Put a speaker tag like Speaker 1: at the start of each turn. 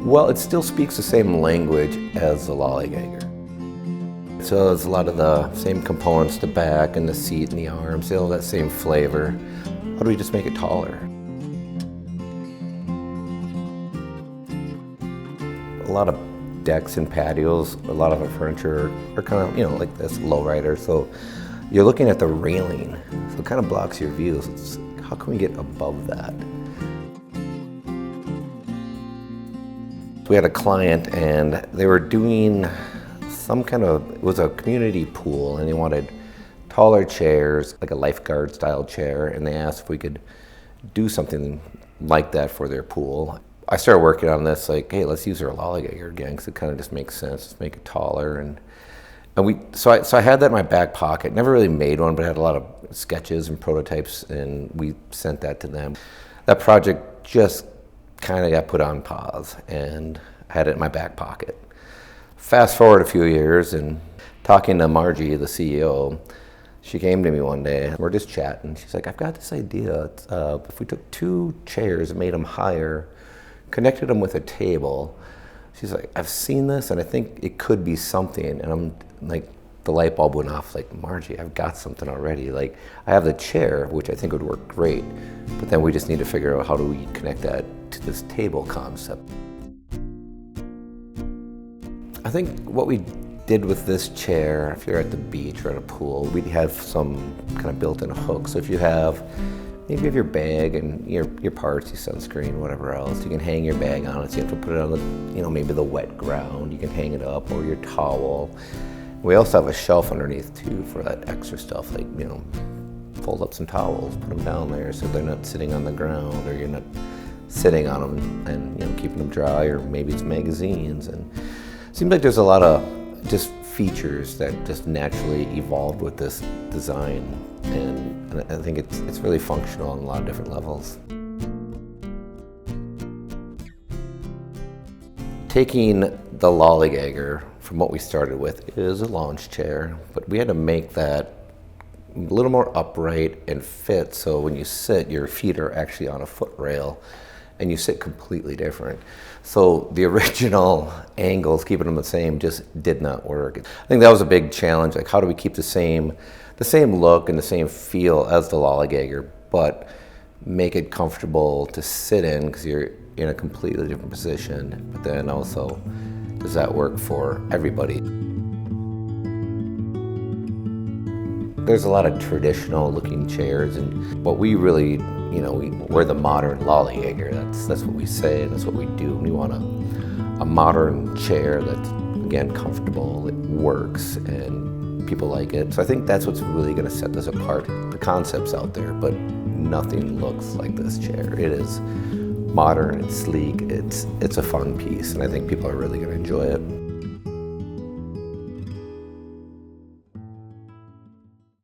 Speaker 1: Well, it still speaks the same language as the Lollygagger. So it's a lot of the same components, the back and the seat and the arms, still that same flavor. How do we just make it taller? A lot of decks and patios, a lot of our furniture are kind of, like this, lowrider. So you're looking at the railing, so it kind of blocks your views. It's, how can we get above that? We had a client and they were doing some kind of, it was a community pool, and they wanted taller chairs, like a lifeguard style chair, and they asked if we could do something like that for their pool. I started working on this, like, hey, let's use our Lollygagger again, because it kind of just makes sense, just make it taller. And so I had that in my back pocket. Never really made one, but I had a lot of sketches and prototypes, and we sent that to them. That project just kind of got put on pause, and I had it in my back pocket. Fast forward a few years, and talking to Margie, the CEO, she came to me one day, we're just chatting. She's like, I've got this idea. If we took 2 chairs and made them higher, connected them with a table, she's like, I've seen this and I think it could be something. And I'm like, the light bulb went off, like, Margie, I've got something already. Like, I have the chair, which I think would work great, but then we just need to figure out how do we connect that to this table concept. I think what we did with this chair, if you're at the beach or at a pool, we'd have some kind of built-in hook. So if you have, maybe you have your bag and your parts, your sunscreen, whatever else, you can hang your bag on it. So you have to put it on the, maybe the wet ground. You can hang it up, or your towel. We also have a shelf underneath too for that extra stuff, like, fold up some towels, put them down there so they're not sitting on the ground, or you're not sitting on them and keeping them dry, or maybe it's magazines. And it seems like there's a lot of just features that just naturally evolved with this design, and I think it's really functional on a lot of different levels. Taking the Lollygagger from what we started with is a lounge chair, but we had to make that a little more upright and fit, so when you sit, your feet are actually on a foot rail and you sit completely different. So the original angles, keeping them the same, just did not work. I think that was a big challenge, like how do we keep the same look and the same feel as the Lollygagger, but make it comfortable to sit in because you're in a completely different position, but then also, does that work for everybody? There's a lot of traditional looking chairs, and what we really, we're the modern Lollygagger. That's what we say, and that's what we do. We want a modern chair that's, again, comfortable, it works, and people like it. So I think that's what's really gonna set this apart. The concept's out there, but nothing looks like this chair. It is modern, it's sleek, it's a fun piece, and I think people are really gonna enjoy it.